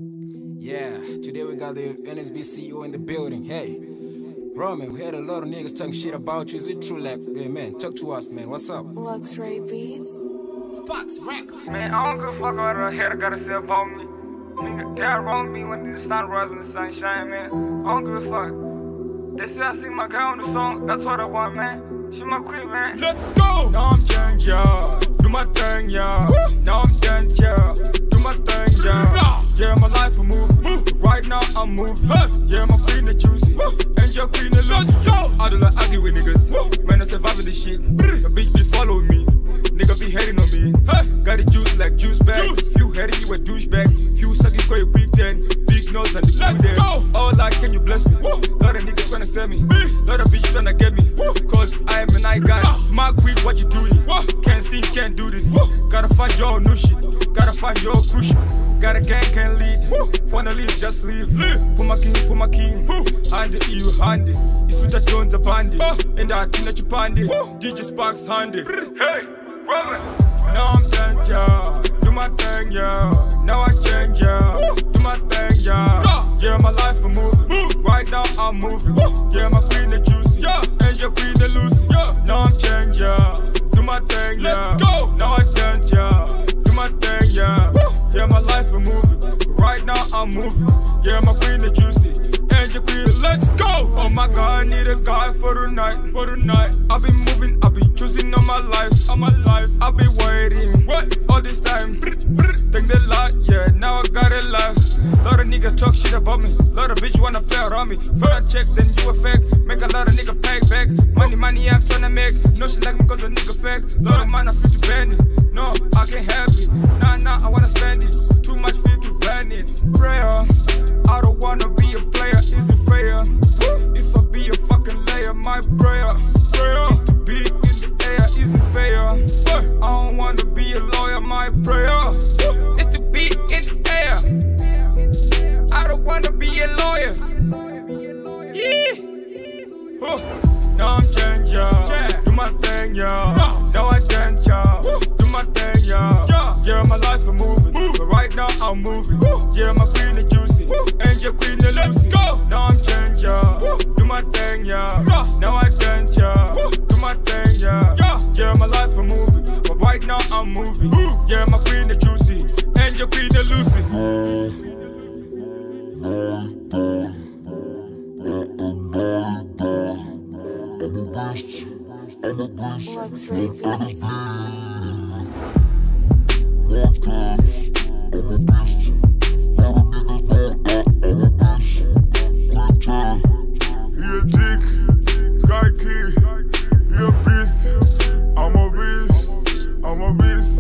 Yeah, today we got the NSB CEO in the building. Hey, Roman, we had a lot of niggas talking shit about you. Is it true? Like, hey, man, talk to us, man. What's up? Luxray Beats. Sparks Records. Man, I don't give a fuck what a hater gotta say about me. Nigga, they wrong me when the sun rises and the sun shine, man. I don't give a fuck. They say I sing my girl on the song, that's what I want, man. She my queen, man. Let's go! Now I'm change, yeah. Do my thing, yeah. Now I'm dance, yeah. Do my thing, yeah. Yeah, my life a movie. Right now I'm moving. Yeah, my queen the juicy. And your queen the loose. Let's go! I don't like argue with niggas. Man, I survive this shit. The bitch be following me. Nigga be hating on me. Got the juice like juice bag. You hating, you a douchebag. You sucking for your quick 10. Big nose and the Let's good go! Oh, like, can you bless me? Lot of niggas tryna sell me. Lot of bitch tryna get me. Cause I am a night guy. My queen, what you doing? Can't sing, can't do this. Gotta find your new shit. Gotta find your crucial. Got a gang, can't lead. Wanna leave, just leave. Put my king. Hand it, you hand it. It's with the tones of bandit. And I think that you bandit. DJ Sparks handy. Hey, Roman. Now I'm dance, yeah. Do my thing, yeah. Now I change, yeah. Do my thing, yeah. Yeah, my life a movie. Right now I'm moving. Yeah, my queen the juicy. And your queen the Lucy. Now I'm change, yeah. Do my thing, yeah. Let's go! Now I dance, yeah. Do my thing, yeah. Yeah, my life a movie. Right now I'm moving. Yeah, my queen the juicy. And your queen, let's go! Oh my God, I need a guy for the night, for the night. I've been moving, I've been choosing on my life, I've been waiting, all this time. Think they lie, yeah, now I got it life. Lot of niggas talk shit about me, lot of bitch wanna play around me. For a check, then you a fake. Make a lot of nigga pay back. Money I'm tryna make. No shit like me cause a nigga fake. Lot of man I feel to bend it. No, I can't have it. Nah, I wanna spend it. Too much for you to plan it. Prayer, I don't wanna be a player, is it fair? If I be a fucking layer, my prayer is to be in the air, is it fair? I don't wanna be a lawyer, my prayer is to be in the air. I don't wanna be a lawyer. Yeah. Now I'm change, yeah. Do my thing, yeah. Now I dance, yeah. Do my thing, yeah. Yeah, my life a moving. But right now I'm moving. Yeah, my queen the juicy. And your queen the Lucy. Now I'm change, yeah. Do my thing, yeah. Now I dance, yeah. Do my thing, yeah. Yeah, my life a moving. But right now I'm moving. Yeah, my queen the juicy. And your queen the Lucy. Luxray Beats. He a dick, Sky Key, he a beast. I'm a beast.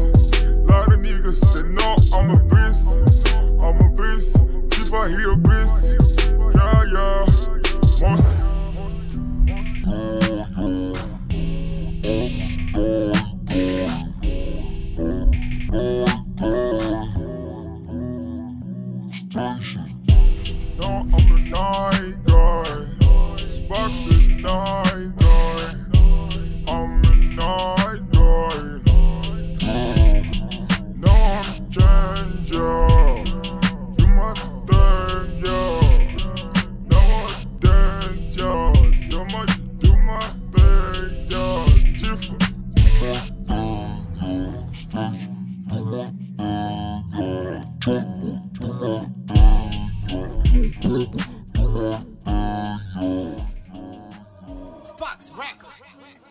Lot of niggas, they know I'm a beast. Tifa, he a beast. Yeah, most. No, I'm a night guy. Sparks a night guy. I'm a night guy. No, I'm changer. Do my thing, yeah. No, I'm dance, yeah. Do my thing, yeah. Tifa. Sparks Records.